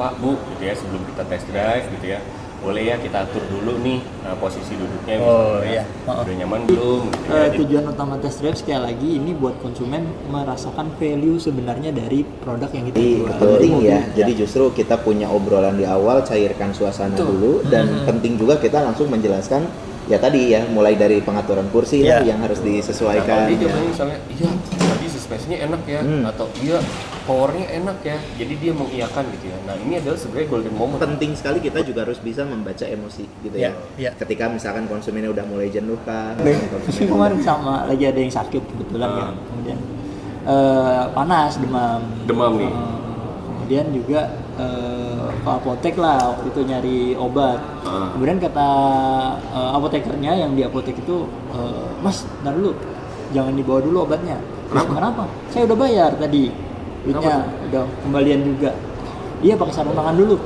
Pak, Bu, gitu ya, sebelum kita test drive gitu ya, boleh ya kita atur dulu nih posisi duduknya Oh, misalnya, iya. udah nyaman belum gitu ya. Tujuan utama test drive sekali lagi ini buat konsumen merasakan value sebenarnya dari produk yang kita jual. Penting ya. Jadi justru kita punya obrolan di awal, cairkan suasana dulu, dan penting juga kita langsung menjelaskan ya tadi ya, mulai dari pengaturan kursi lah yang harus disesuaikan. Nah, dia jawabannya misalnya, iya tadi suspensinya enak ya, atau iya powernya enak ya, jadi dia mengiyakan gitu ya. Nah ini adalah sebenarnya golden moment. Penting sekali kita juga harus bisa membaca emosi gitu ya. Iya. Ketika misalkan konsumennya udah mulai jenuh kah, Kemarin sama lagi ada yang sakit kebetulan kan, kemudian panas, demam nih. Kemudian juga ke apotek lah waktu itu nyari obat. Kemudian kata apotekernya yang di apotek itu, Mas, ntar dulu, jangan dibawa dulu obatnya. Terus kenapa? Saya udah bayar tadi, duitnya udah kembalian juga. Iya, pakai sarung tangan dulu.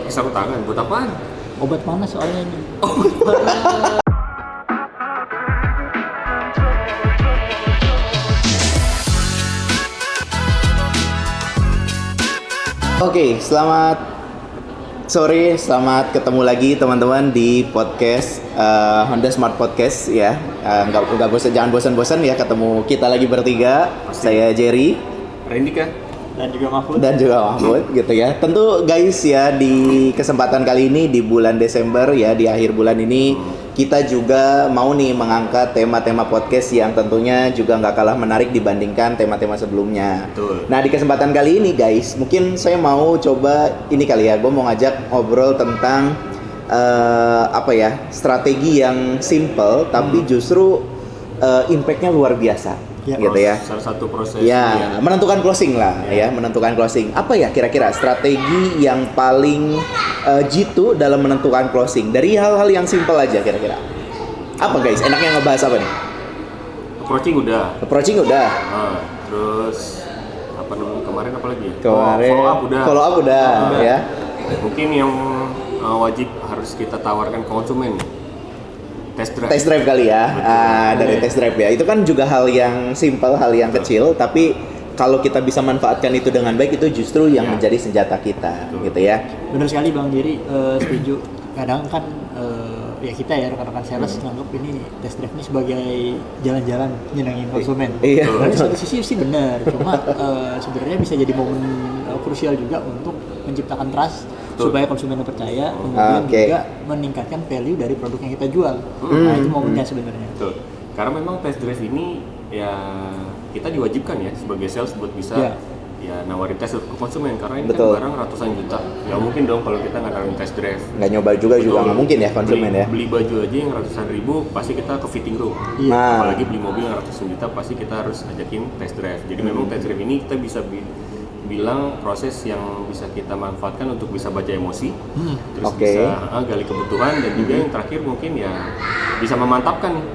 Sarung tangan buat apaan? Obat panas soalnya ini. Oke, selamat sore, selamat ketemu lagi teman-teman di podcast Honda Smart Podcast ya. Nggak bosan, jangan bosan-bosan ya ketemu kita lagi bertiga. Saya Jerry Rendika Dan juga Mahfud. dan juga Mahmud gitu ya. Tentu guys ya, di kesempatan kali ini di bulan Desember ya, di akhir bulan ini kita juga mau nih mengangkat tema-tema podcast yang tentunya juga nggak kalah menarik dibandingkan tema-tema sebelumnya. Betul. Nah di kesempatan kali ini guys, mungkin saya mau coba ini kali ya, gue mau ngajak ngobrol tentang strategi yang simple tapi justru impact-nya luar biasa. Gitu ya. Salah satu proses Ya, menentukan closing lah ya, menentukan closing. Apa ya kira-kira strategi yang paling jitu dalam menentukan closing? Dari hal-hal yang simple aja kira-kira. Apa guys? Enaknya ngebahas apa nih? approaching udah. Approaching udah. Terus apa namanya kemarin apa lagi? Kemarin follow up udah. Ya. Mungkin yang wajib harus kita tawarkan ke konsumen, test drive. Test drive kali ya. Dari test drive ya. Itu kan juga hal yang simple, hal yang kecil, tapi kalau kita bisa manfaatkan itu dengan baik, itu justru yang menjadi senjata kita. Gitu ya. Benar sekali Bang Jerry, setuju. Kadang kan ya kita ya rekan-rekan sales nganggap ini test drive ini sebagai jalan-jalan nyenengin konsumen. Iya. Dari satu sisi sih benar, cuma sebenarnya bisa jadi momen krusial juga untuk menciptakan trust supaya konsumennya percaya, kemudian juga meningkatkan value dari produk yang kita jual. Nah itu momennya sebenarnya. Betul. Karena memang test drive ini ya kita diwajibkan ya sebagai sales buat bisa ya nawarin tes ke konsumen, karena ini kan barang ratusan juta. Nggak mungkin dong kalau kita nggak nawarin test drive. Nggak nyoba juga nggak mungkin ya konsumen ya. Beli baju aja yang ratusan ribu pasti kita ke fitting room. Apalagi beli mobil yang ratusan juta pasti kita harus ajakin test drive. Jadi memang test drive ini kita bisa bilang proses yang bisa kita manfaatkan untuk bisa baca emosi, terus bisa gali kebutuhan, dan juga yang terakhir mungkin ya bisa memantapkan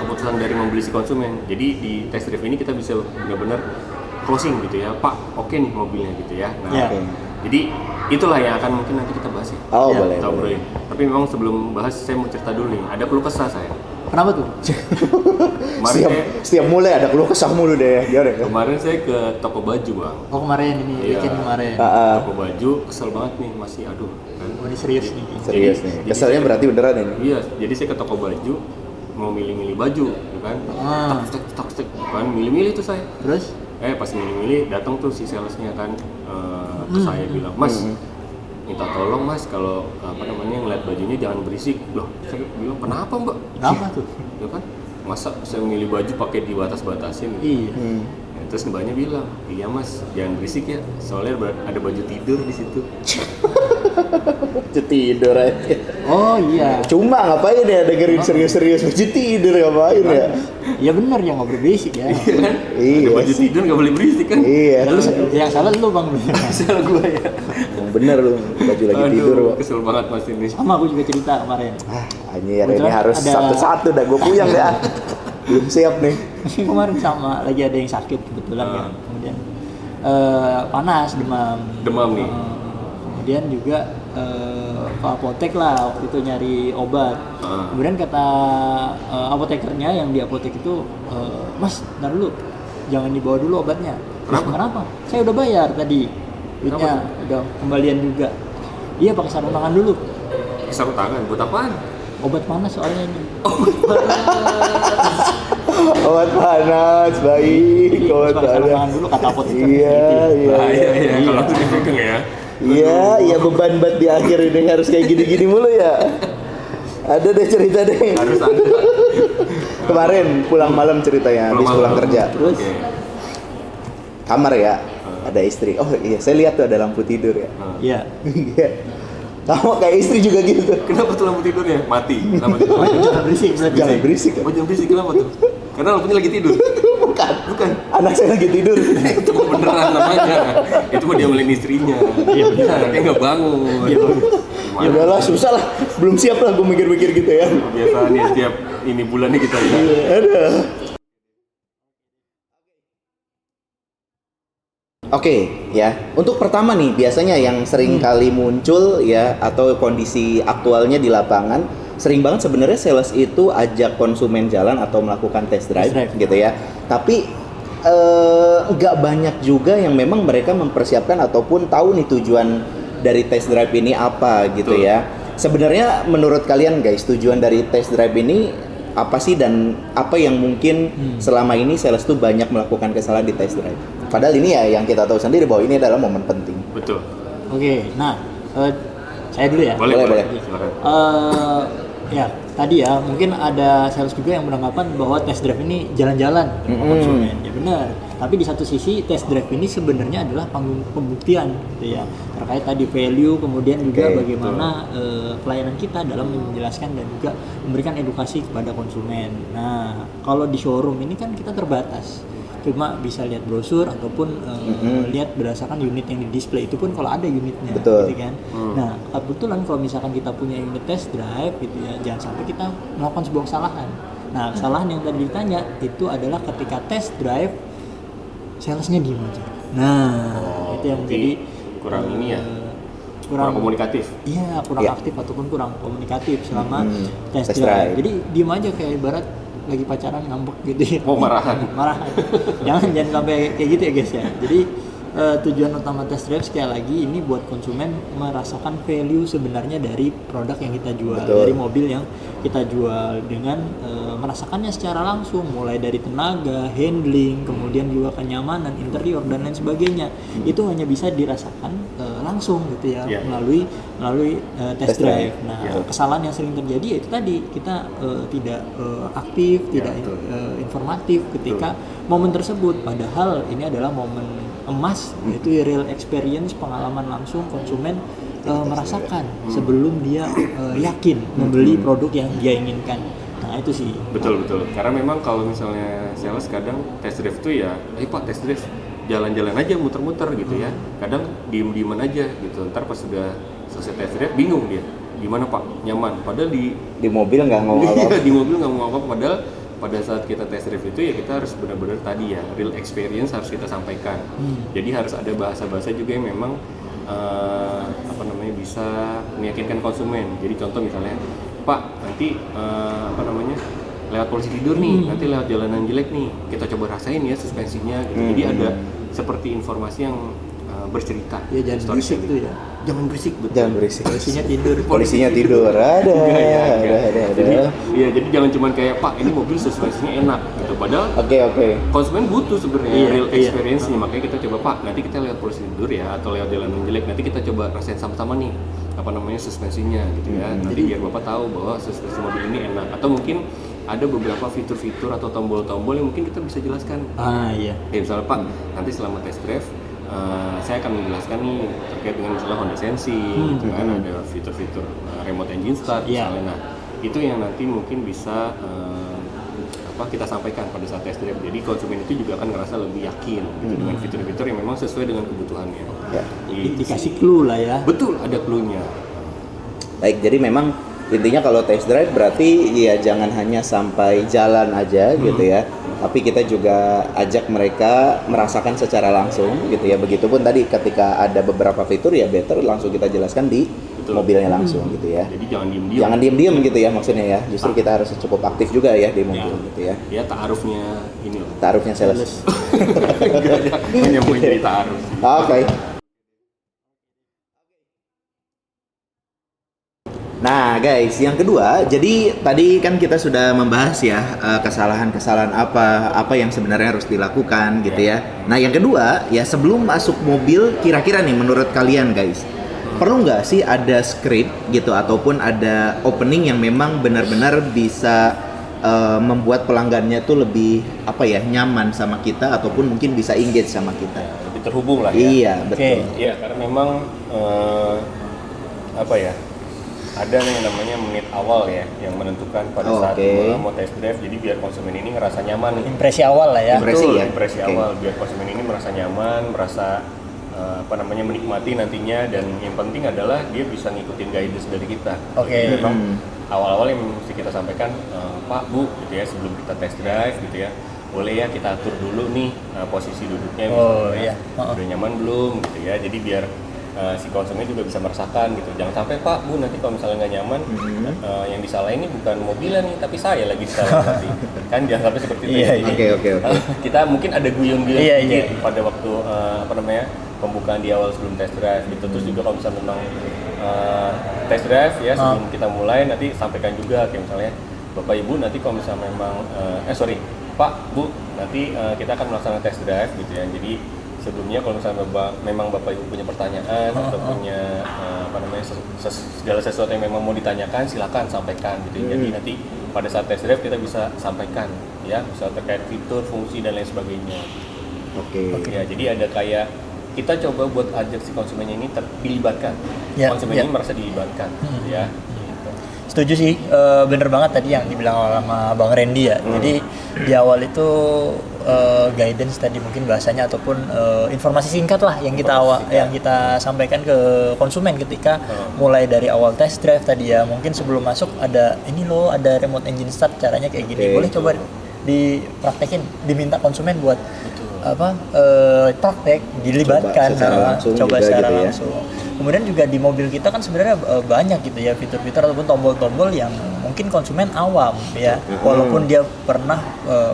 keputusan dari membeli si konsumen. Jadi di test drive ini kita bisa benar-benar closing gitu ya, Pak, oke nih mobilnya gitu ya. Nah, jadi itulah yang akan mungkin nanti kita bahas ya. Boleh. Tapi memang sebelum bahas saya mau cerita dulu nih, ada keluh kesah saya. Kenapa tuh? Setiap mulai ada keluh kesah mulu deh. Kemarin saya ke toko baju, Bang. Oh kemarin ini, weekend kemarin. Toko baju, kesel banget nih, masih aduh kan. Oh ini serius nih. Serius nih. Keselnya berarti beneran ini. Iya, jadi saya ke toko baju mau milih-milih baju, gitu kan. Tak kan milih-milih tuh saya. Terus? Pas milih-milih datang tuh si salesnya kan ke saya bilang, Mas, minta tolong Mas kalau ngeliat bajunya jangan berisik. Loh, saya bilang kenapa Mbak? Kenapa tuh? Ya kan, masa saya milih baju pakai dibatas-batasin? Iya. Terus mbaknya bilang, iya Mas, jangan berisik ya, soalnya ada baju tidur di situ. Baju tidur aja. Oh iya. Cuma ngapain ya dengerin serius-serius baju tidur, ngapain ya? Iya benar, yang nggak berisik ya. Iya. Ada baju tidur nggak boleh berisik kan? Iya. Terus yang salah lu Bang. Salah gue ya. Bener lu, baju lagi tidur. Kesel banget Mas ini. Sama aku juga cerita kemarin. Anjir, ini harus satu-satu dah, gue puyeng dah. Belum siap nih. Kemarin sama lagi ada yang sakit kebetulan kan, kemudian panas, demam nih. Kemudian juga ke apotek lah waktu itu nyari obat. Kemudian kata apotekernya yang di apotek itu, Mas, ntar dulu, jangan dibawa dulu obatnya. Kenapa? Saya udah bayar tadi, duitnya udah kembalian juga. Iya pakai sarung tangan dulu. Sarung tangan buat apaan? Obat panas soalnya ini. Obat panas, baik. Obat Pakai sarung tangan panas. dulu kata apoteker. Iya, iya. Iya, kalau tuh dipegang ya. Iya, iya beban banget di akhir ini harus kayak gini-gini mulu ya. Ada deh cerita deh. Harus ada. Kemarin pulang malam ceritanya, habis Pulang pulang malam. kerja. Terus Oke. Kamar ya, ada istri. Oh iya, saya lihat tuh ada lampu tidur ya. iya. Iya. Kamu kayak istri juga gitu. Kenapa tuh lampu tidurnya? Mati. Lampu tidur. Jangan berisik berarti. Jangan berisik. Oh, jangan berisik kenapa tuh? Karena lampunya lagi tidur. Bukan. Anak saya lagi tidur. Itu mah beneran namanya. Itu mah dia melin istrinya. Iya, bener. Anaknya nggak bangun. Iya, bagus. Ya udahlah, susah lah. Belum siap lah gue mikir-mikir gitu ya. Biasanya nih setiap ini bulannya kita ya. Ada. Oke, ya. Untuk pertama nih, biasanya yang sering kali muncul ya atau kondisi aktualnya di lapangan, sering banget sebenarnya sales itu ajak konsumen jalan atau melakukan test drive, Test drive. gitu ya. Tapi nggak banyak juga yang memang mereka mempersiapkan ataupun tahu nih tujuan dari test drive ini apa gitu Betul. ya. Sebenarnya menurut kalian guys, tujuan dari test drive ini apa sih dan apa yang mungkin selama ini sales tuh banyak melakukan kesalahan di test drive? Padahal ini ya yang kita tahu sendiri bahwa ini adalah momen penting. Betul. Oke, nah saya dulu ya. Boleh. Boleh. Silakan. Ya tadi ya mungkin ada sales juga yang beranggapan bahwa test drive ini jalan-jalan ke konsumen. Ya benar. Tapi di satu sisi test drive ini sebenarnya adalah panggung pembuktian gitu ya terkait tadi value kemudian juga Oke, bagaimana pelayanan kita dalam menjelaskan dan juga memberikan edukasi kepada konsumen. Nah kalau di showroom ini kan kita terbatas. Cuma bisa lihat brosur ataupun lihat berdasarkan unit yang di display itu pun kalau ada unitnya. Betul. Gitu kan. Nah kebetulan kalau misalkan kita punya unit test drive gitu ya jangan sampai kita melakukan sebuah kesalahan. Nah kesalahan yang tadi ditanya itu adalah ketika test drive salesnya diem aja. Nah itu yang berarti menjadi kurang ini ya. kurang komunikatif. Iya kurang Iya. aktif ataupun kurang komunikatif selama test Test drive. drive. Jadi diem aja kayak ibarat lagi pacaran ngambek gitu ya. Oh, marahan. Marahan. jangan sampai kayak gitu ya guys ya. Jadi tujuan utama test drive sekali lagi ini buat konsumen merasakan value sebenarnya dari produk yang kita jual, Betul. dari mobil yang kita jual dengan merasakannya secara langsung mulai dari tenaga, handling, kemudian juga kenyamanan, interior dan lain sebagainya. Itu hanya bisa dirasakan langsung gitu ya Yeah. melalui test Test drive. drive. Nah, Yeah. kesalahan yang sering terjadi yaitu tadi kita tidak aktif, tidak betul. informatif ketika momen tersebut. Padahal ini adalah momen emas, yaitu real experience, pengalaman langsung konsumen merasakan sebelum dia yakin membeli produk yang dia inginkan. Nah itu sih. Betul. Karena memang kalau misalnya sales kadang test drive tuh ya, Pak test drive jalan-jalan aja muter-muter gitu ya. Kadang diem-dieman aja gitu. Ntar pas sudah selesai test drive bingung dia. Gimana Pak? Nyaman. Padahal di mobil nggak ngomong apa-apa. di mobil nggak mau apa-apa. Padahal pada saat kita test drive itu ya kita harus benar-benar tadi ya real experience harus kita sampaikan. Jadi harus ada bahasa-bahasa juga yang memang bisa meyakinkan konsumen. Jadi contoh misalnya, Pak nanti lewat polisi tidur nih, nanti lewat jalanan jelek nih, kita coba rasain ya suspensinya. Gitu. Jadi ada seperti informasi yang bercerita. Ya jangan berisik tuh ya. Jangan berisik, betul. Jangan berisik. Polisinya tidur. Polisinya tidur. Ada. Jadi jangan cuma kayak Pak ini mobil suspensinya enak gitu. Padahal Oke. konsumen butuh sebenarnya Iya, real iya. experience-nya. Makanya kita coba Pak nanti kita lewat polisi tidur ya atau lewat jalan yang jelek. Nanti kita coba rasain sama-sama nih suspensinya gitu ya. Nanti biar Bapak tahu bahwa suspensi mobil ini enak. Atau mungkin ada beberapa fitur-fitur atau tombol-tombol yang mungkin kita bisa jelaskan. Iya. Misalnya Pak nanti selama test drive saya akan menjelaskan nih terkait dengan misalnya Honda Sensi, gitu kan ada fitur-fitur remote engine start Iya. misalnya. Nah, itu yang nanti mungkin bisa kita sampaikan pada saat test drive. Jadi konsumen itu juga akan ngerasa lebih yakin gitu, dengan fitur-fitur yang memang sesuai dengan kebutuhannya. Ya. Dikasih clue lah ya. Betul, ada clue-nya. Baik, jadi memang intinya kalau test drive berarti ya jangan hanya sampai jalan aja gitu ya. Tapi kita juga ajak mereka merasakan secara langsung gitu ya. Begitupun tadi ketika ada beberapa fitur ya better langsung kita jelaskan di Betul. mobilnya langsung gitu ya. Jadi jangan diem-diem. Jangan diem-diem gitu ya maksudnya ya. Justru kita harus cukup aktif juga ya di mobil gitu ya. Ya ta'arufnya ini loh. Taruhnya sales. Hanya mau jadi ta'aruf. Oke. Nah guys, yang kedua, jadi tadi kan kita sudah membahas ya kesalahan-kesalahan apa yang sebenarnya harus dilakukan gitu ya. Nah yang kedua ya, sebelum masuk mobil, kira-kira nih menurut kalian guys, perlu nggak sih ada script gitu ataupun ada opening yang memang benar-benar bisa membuat pelanggannya tuh lebih nyaman sama kita ataupun mungkin bisa engage sama kita. Lebih terhubung lah ya. Iya betul. Iya, karena memang ada yang namanya menit awal ya yang menentukan pada saat mau test drive, jadi biar konsumen ini ngerasa nyaman nih. Impresi awal lah ya. Impresi awal biar konsumen ini merasa nyaman, merasa menikmati nantinya, dan yang penting adalah dia bisa ngikutin guidance dari kita. Jadi memang awal-awal yang mesti kita sampaikan, Pak, Bu gitu ya, sebelum kita test drive gitu ya, boleh ya kita atur dulu nih posisi duduknya udah nyaman belum gitu ya, jadi biar si konsumen juga bisa merasakan gitu. Jangan sampai Pak, Bu, nanti kalau misalnya nggak nyaman, yang disalahin ini bukan mobilnya nih, tapi saya lagi disalahin nanti. Kan jangan sampai seperti itu. Oke. Kita mungkin ada guyon-guyon sedikit pada waktu pembukaan di awal sebelum test drive gitu. Terus juga kalau misalnya memang test drive ya sebelum kita mulai, nanti sampaikan juga kayak misalnya Bapak Ibu, nanti kalau misalnya memang Pak, Bu, nanti kita akan melaksanakan test drive gitu ya. Jadi sebelumnya kalau misalnya memang Bapak Ibu punya pertanyaan atau punya segala sesuatu yang memang mau ditanyakan, silakan sampaikan gitu. Jadi nanti pada saat test drive kita bisa sampaikan ya, misal terkait fitur, fungsi dan lain sebagainya. Oke. Ya, jadi ada kayak kita coba buat ajak si konsumennya ini dilibatkan. Konsumen ini merasa dilibatkan ya. Setuju sih, bener banget tadi yang dibilang sama Bang Randy ya. Jadi di awal itu guidance tadi mungkin bahasanya ataupun informasi singkat lah yang kita sampaikan ke konsumen ketika mulai dari awal test drive tadi ya. Mungkin sebelum masuk ada ini loh, ada remote engine start, caranya kayak gini. Boleh coba dipraktekin, diminta konsumen buat praktek, dilibatkan, coba secara langsung. Kemudian juga di mobil kita kan sebenarnya banyak gitu ya fitur-fitur ataupun tombol-tombol yang mungkin konsumen awam ya, walaupun dia pernah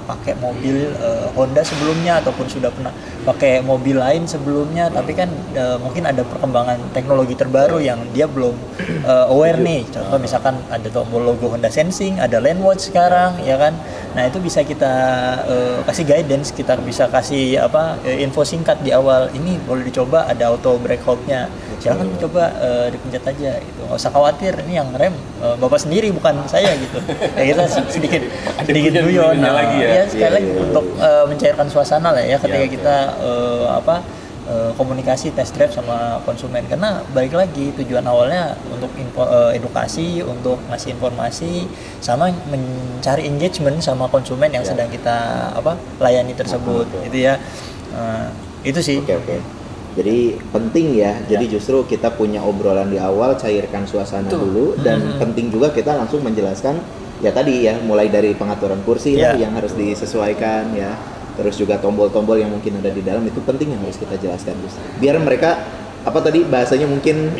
pakai mobil Honda sebelumnya ataupun sudah pernah pakai mobil lain sebelumnya, tapi kan mungkin ada perkembangan teknologi terbaru yang dia belum aware nih. Contoh misalkan ada tombol logo Honda Sensing, ada Lane Watch sekarang ya kan. Nah itu bisa kita kasih guidance, kita bisa kasih info singkat di awal. Ini boleh dicoba, ada auto brake hold-nya. Jangan coba dipencet aja gitu. Nggak usah khawatir, ini yang rem Bapak sendiri bukan saya gitu. Ya kita sedikit guyon lagi ya. Sekali lagi untuk mencairkan suasana lah ya ketika kita komunikasi test drive sama konsumen, karena balik lagi tujuan awalnya untuk edukasi, untuk ngasih informasi sama mencari engagement sama konsumen yang sedang kita layani tersebut gitu ya. Itu sih. Oke. Jadi penting ya. Jadi justru kita punya obrolan di awal, cairkan suasana dulu, dan penting juga kita langsung menjelaskan ya tadi ya, mulai dari pengaturan kursi yang harus disesuaikan ya. Terus juga tombol-tombol yang mungkin ada di dalam itu penting yang harus kita jelaskan, biar mereka bahasanya mungkin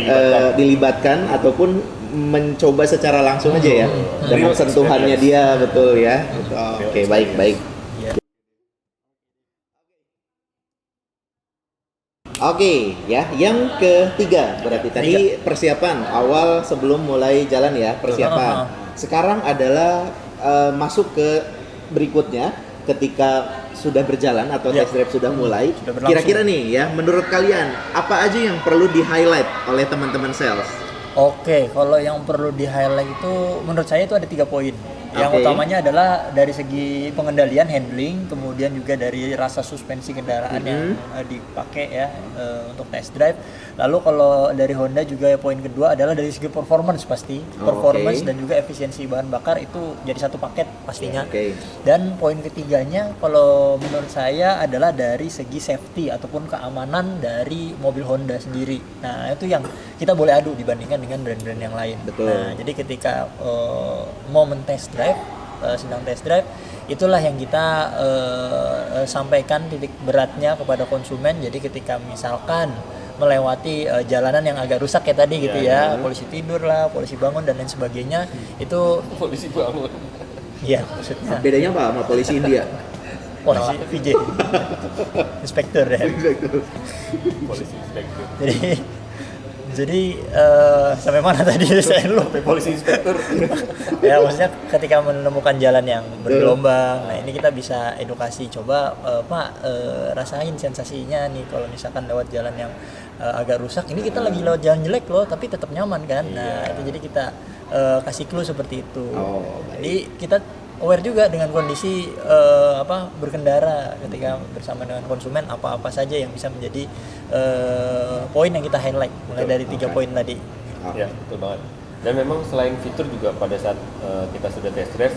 dilibatkan ataupun mencoba secara langsung aja ya, dengan sentuhannya dia, betul ya. Oke, baik. Oke, ya, yang ketiga berarti tadi persiapan awal sebelum mulai jalan ya, persiapan. Sekarang adalah masuk ke berikutnya ketika sudah berjalan atau test drive sudah mulai. Kira-kira nih ya, menurut kalian apa aja yang perlu di-highlight oleh teman-teman sales? Oke, kalau yang perlu di-highlight itu menurut saya itu ada 3 poin. Yang utamanya adalah dari segi pengendalian, handling, kemudian juga dari rasa suspensi kendaraan yang dipakai ya untuk test drive. Lalu kalau dari Honda juga poin kedua adalah dari segi performance pasti. Performance dan juga efisiensi bahan bakar itu jadi satu paket pastinya. Dan poin ketiganya kalau menurut saya adalah dari segi safety ataupun keamanan dari mobil Honda sendiri. Nah, itu yang kita boleh adu dibandingkan dengan brand-brand yang lain. Nah, jadi ketika momen test drive, sedang test drive, itulah yang kita sampaikan titik beratnya kepada konsumen. Jadi ketika misalkan melewati jalanan yang agak rusak kayak tadi gitu ya, polisi tidur lah, polisi bangun dan lain sebagainya, itu polisi bangun. Iya, maksudnya. Bedanya apa sama polisi India? Polisi VJ, inspektur ya. Polisi inspektur. Jadi Jadi sampai mana tadi saya lupa. Sampai polisi inspektur. Ya maksudnya ketika menemukan jalan yang bergelombang, nah ini kita bisa edukasi, coba Pak rasain sensasinya nih kalau misalkan lewat jalan yang agak rusak, ini kita lagi lewat jalan jelek loh tapi tetap nyaman kan. Nah itu jadi kita kasih clue seperti itu. Jadi kita aware juga dengan kondisi berkendara ketika bersama dengan konsumen, apa-apa saja yang bisa menjadi poin yang kita highlight mulai dari 3 poin tadi. Ya, betul banget. Dan memang selain fitur juga pada saat kita sudah test drive,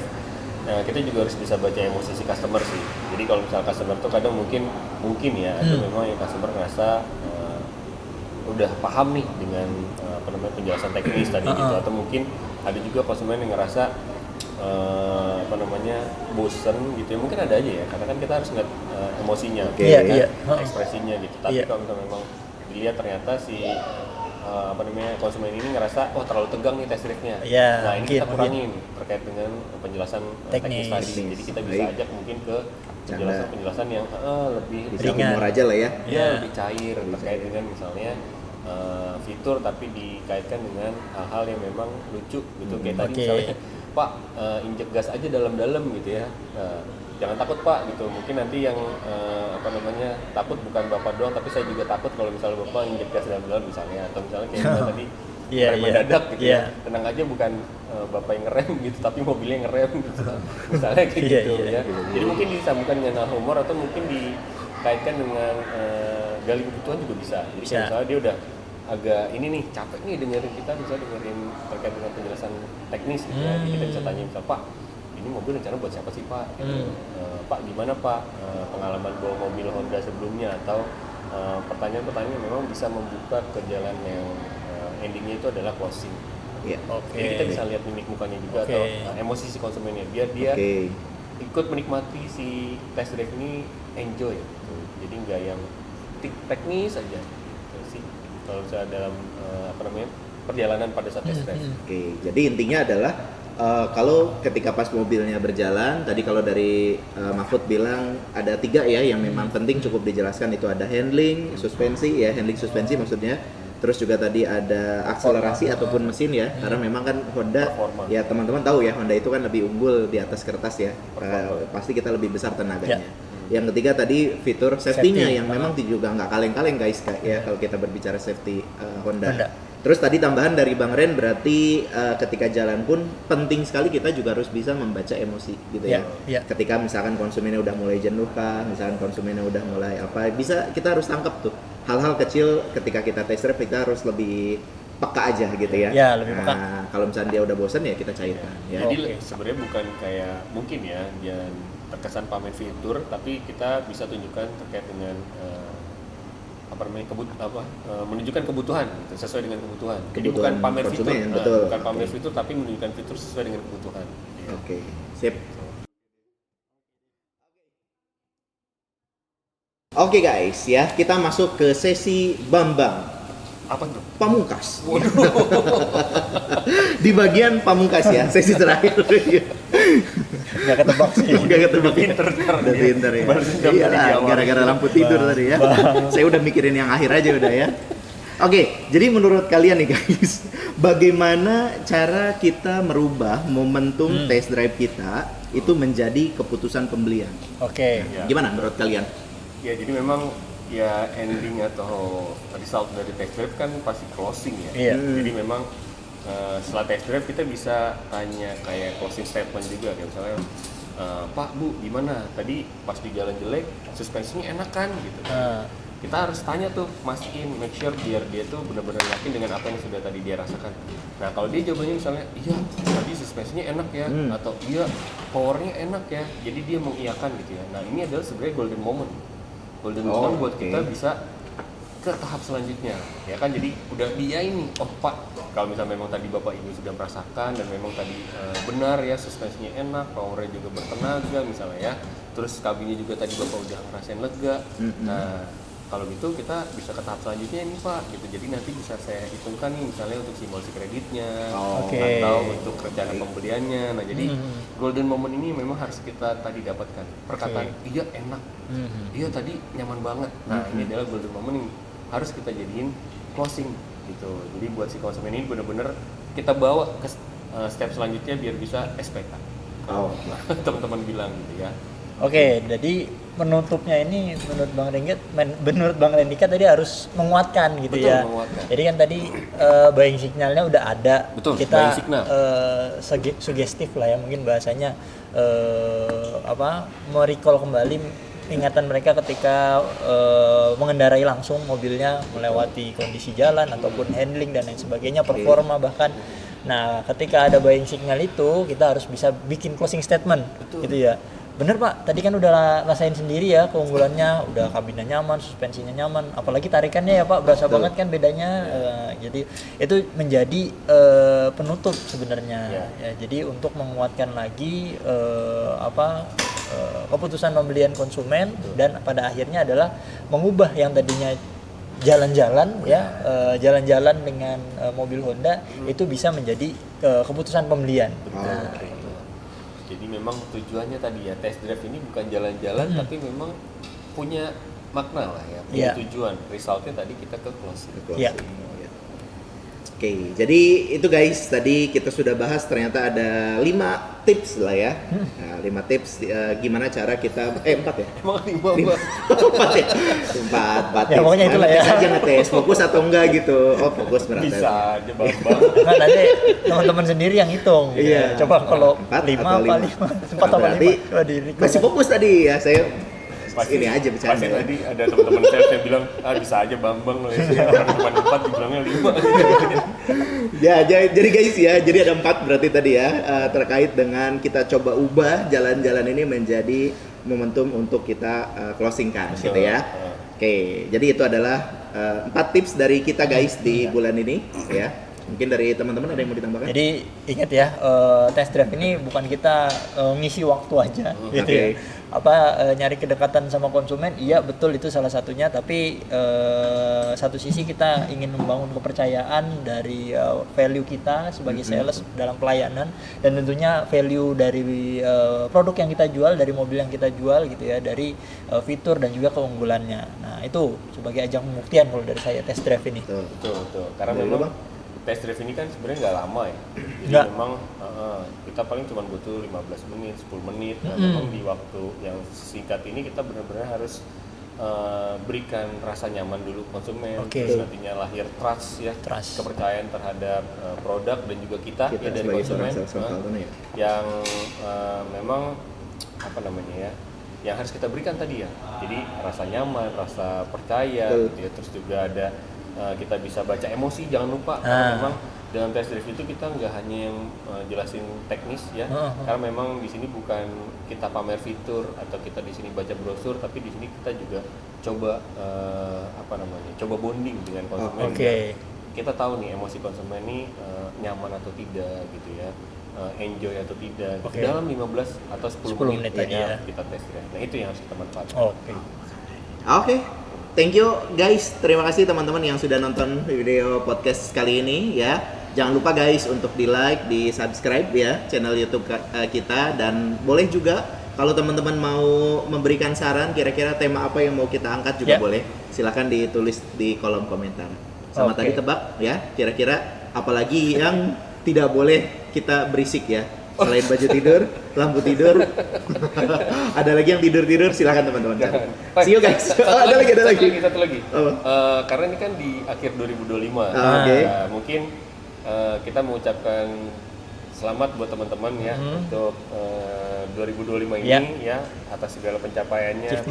kita juga harus bisa baca emosi si customer sih. Jadi kalau misalnya customer tuh kadang mungkin ya ada memang yang customer ngerasa udah paham nih dengan penjelasan teknis tadi gitu, atau mungkin ada juga konsumen yang ngerasa bosen gitu ya, mungkin ada aja ya, karena kan kita harus ngeliat emosinya, ekspresinya gitu. Tapi kalau misalnya memang dilihat ternyata si konsumen ini ngerasa terlalu tegang nih test drive-nya. Nah ini kita kurangin terkait dengan penjelasan teknis tadi. Jadi kita bisa ajak mungkin ke penjelasan yang lebih ringan aja lah ya. Lebih cair terkait dengan misalnya fitur tapi dikaitkan dengan hal-hal yang memang lucu gitu. Kayak tadi misalnya Pak, injek gas aja dalam-dalam gitu ya. Jangan takut Pak gitu. Mungkin nanti yang takut bukan Bapak doang, tapi saya juga takut kalau misalnya Bapak injek gas dalam-dalam misalnya, atau misalnya kayak tadi rem mendadak gitu ya. Tenang aja, bukan Bapak yang ngerem gitu, tapi mobilnya yang ngerem gitu. Misalnya kayak gitu ya. Jadi mungkin disambungkan dengan humor, atau mungkin dikaitkan dengan gali kebutuhan juga bisa. Jadi misalnya dia udah agak ini nih, capek nih dengerin kita, bisa dengerin terkait dengan penjelasan teknis gitu ya. Kita bisa tanya misal, Pak, ini mobil rencana buat siapa sih Pak? Gitu. Pak, gimana Pak pengalaman bawa mobil Honda sebelumnya? Atau pertanyaan-pertanyaan yang memang bisa membuka ke jalan yang endingnya itu adalah closing. Jadi kita bisa lihat mimik mukanya juga, atau emosi si konsumennya, biar dia ikut menikmati si test drive ini, enjoy gitu. Jadi nggak yang teknis aja sih kalau misalnya dalam perjalanan pada saat test drive. Jadi intinya adalah kalau ketika pas mobilnya berjalan, tadi kalau dari Mahfud bilang ada 3 ya yang memang penting cukup dijelaskan, itu ada handling suspensi maksudnya. Terus juga tadi ada akselerasi ataupun mesin ya, karena memang kan Honda ya teman-teman tahu ya, Honda itu kan lebih unggul di atas kertas ya, pasti kita lebih besar tenaganya. Yang ketiga tadi fitur safety-nya yang memang juga nggak kaleng-kaleng guys ya kalau kita berbicara safety Honda. Terus tadi tambahan dari Bang Ren, berarti ketika jalan pun penting sekali kita juga harus bisa membaca emosi gitu ya. Ketika misalkan konsumennya udah mulai jenuh kah, misalkan konsumennya udah mulai bisa kita harus tangkap tuh hal-hal kecil ketika kita test drive, kita harus lebih peka aja gitu ya. Lebih peka. Kalau misalnya dia udah bosan ya kita cairkan. Jadi sebenarnya bukan kayak mungkin ya dia terkesan pamer fitur, tapi kita bisa tunjukkan terkait dengan menunjukkan kebutuhan gitu, sesuai dengan kebutuhan. Jadi bukan pamer fitur, bukan pamer fitur, tapi menunjukkan fitur sesuai dengan kebutuhan. Sip. Oke guys ya, kita masuk ke sesi Bambang. Apa tuh? Pamungkas. Di bagian pamungkas ya, sesi terakhir. Nggak ketebak sih. Nggak ketebak. Udah pinter ya. Iyalah, gara-gara lampu tidur tadi ya. Saya udah mikirin yang akhir aja udah ya. Oke, jadi menurut kalian nih guys, bagaimana cara kita merubah momentum test drive kita itu menjadi keputusan pembelian? Gimana menurut kalian? Ya, jadi memang ya ending atau result dari test drive kan pasti closing ya. Jadi memang setelah test drive kita bisa tanya kayak closing statement juga, kayak misalnya Pak, Bu, gimana? Tadi pas di jalan jelek suspensinya enak kan gitu. Kita harus tanya tuh, mastiin, make sure biar dia tuh benar-benar yakin dengan apa yang sudah tadi dia rasakan. Nah kalau dia jawabannya misalnya iya tadi suspensinya enak ya, atau iya powernya enak ya, jadi dia mengiyakan gitu ya. Nah ini adalah sebenarnya golden moment buat kita bisa ke tahap selanjutnya ya kan. Jadi udah dia ini, Pak, kalau misalnya memang tadi Bapak Ibu sudah merasakan dan memang tadi benar ya suspensinya enak, powernya juga bertenaga misalnya ya, terus kabinnya juga tadi Bapak udah ngerasain lega. Nah kalau gitu kita bisa ke tahap selanjutnya ini Pak gitu. Jadi nanti bisa saya hitungkan nih misalnya untuk simulasi kreditnya atau untuk rencana pembeliannya. Nah jadi golden moment ini memang harus kita tadi dapatkan. Perkataan iya enak, iya tadi nyaman banget. Nah ini adalah golden moment yang harus kita jadiin closing gitu. Jadi buat si konsumen ini benar-benar kita bawa ke step selanjutnya biar bisa SPK. Kalau teman-teman bilang gitu ya. Oke, jadi penutupnya ini menurut Bang Rendika tadi harus menguatkan gitu. Betul, ya. menguatkan. Jadi kan tadi buying signalnya udah ada. Betul, kita buying signal. sugestif lah ya mungkin bahasanya merecall kembali ingatan mereka ketika mengendarai langsung mobilnya melewati kondisi jalan ataupun handling dan lain sebagainya, performa bahkan. Nah, ketika ada buying signal itu kita harus bisa bikin closing statement. Betul. Gitu ya. Bener Pak, tadi kan udah rasain sendiri ya keunggulannya, udah kabinnya nyaman, suspensinya nyaman, apalagi tarikannya ya Pak, berasa banget kan bedanya. Jadi itu menjadi penutup sebenarnya. Ya, jadi untuk menguatkan lagi keputusan pembelian konsumen dan pada akhirnya adalah mengubah yang tadinya jalan-jalan jalan-jalan dengan mobil Honda itu bisa menjadi keputusan pembelian. Jadi memang tujuannya tadi ya test drive ini bukan jalan-jalan tapi memang punya makna lah ya, punya tujuan. Resultnya tadi kita ke closing. Iya. Oke, jadi itu guys, tadi kita sudah bahas ternyata ada 5 tips lah ya. Nah, 5 tips gimana cara kita 4 ya? Emang 5 4 ya? 4 Ya pokoknya itulah ya. Aja ngetes fokus atau enggak gitu. Oh, fokus berarti. bisa aja Bang. Nah, nanti teman-teman sendiri yang hitung. Iya. Coba kalau 4 5 atau apa 5? 4 apa 5? Berarti masih fokus tadi ya, saya ini aja bercanda. Pasti tadi ada teman-teman saya yang bilang bisa aja Bambang loh ya. Orang 4 dibilangnya 5. Ya, jadi guys ya, jadi ada 4 berarti tadi ya, terkait dengan kita coba ubah jalan-jalan ini menjadi momentum untuk kita closing kan gitu ya. Oke, jadi itu adalah 4 tips dari kita guys di bulan ini ya. Mungkin dari teman-teman ada yang mau ditambahkan? Jadi ingat ya, test drive ini bukan kita ngisi waktu aja gitu ya. Nyari kedekatan sama konsumen, iya betul itu salah satunya, tapi satu sisi kita ingin membangun kepercayaan dari value kita sebagai sales dalam pelayanan, dan tentunya value dari produk yang kita jual, dari mobil yang kita jual gitu ya, dari fitur dan juga keunggulannya. Nah, itu sebagai ajang pembuktian kalau dari saya test drive ini. Betul. Karena memang test drive ini kan sebenarnya nggak lama ya. Jadi memang kita paling cuma butuh 15 menit, 10 menit. Nah, memang di waktu yang singkat ini kita benar-benar harus berikan rasa nyaman dulu konsumen. Terus nantinya lahir trust, kepercayaan terhadap produk dan juga kita ya dari konsumen yang memang yang harus kita berikan tadi ya. Jadi rasa nyaman, rasa percaya gitu ya. Terus juga ada kita bisa baca emosi, jangan lupa karena memang dalam test drive itu kita nggak hanya yang jelasin teknis ya, karena memang di sini bukan kita pamer fitur atau kita di sini baca brosur, tapi di sini kita juga coba coba bonding dengan konsumen. Kita tahu nih emosi konsumen ini nyaman atau tidak gitu ya, enjoy atau tidak gitu. Dalam 15 atau 10 menit ya kita test drive. Nah, itu yang harus kita manfaatkan. Oke. Thank you guys, terima kasih teman-teman yang sudah nonton video podcast kali ini ya. Jangan lupa guys untuk di like, di subscribe ya channel YouTube kita, dan boleh juga kalau teman-teman mau memberikan saran kira-kira tema apa yang mau kita angkat juga boleh. Silakan ditulis di kolom komentar. Sama tadi tebak ya, kira-kira apalagi yang tidak boleh kita berisik ya. Selain baju tidur, lampu tidur, ada lagi yang tidur-tidur, silakan teman-teman. See you guys. Ada lagi. Satu lagi. Karena ini kan di akhir 2025. Mungkin kita mengucapkan selamat buat teman-teman ya untuk 2025 ini ya atas segala pencapaiannya,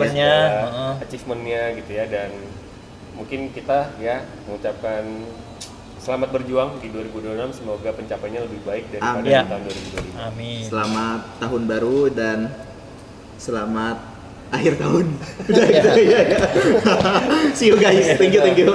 achievementnya gitu ya, dan mungkin kita ya mengucapkan selamat berjuang di 2026, semoga pencapaiannya lebih baik daripada di tahun 2025. Amin. Selamat tahun baru dan selamat akhir tahun. See you guys. Thank you.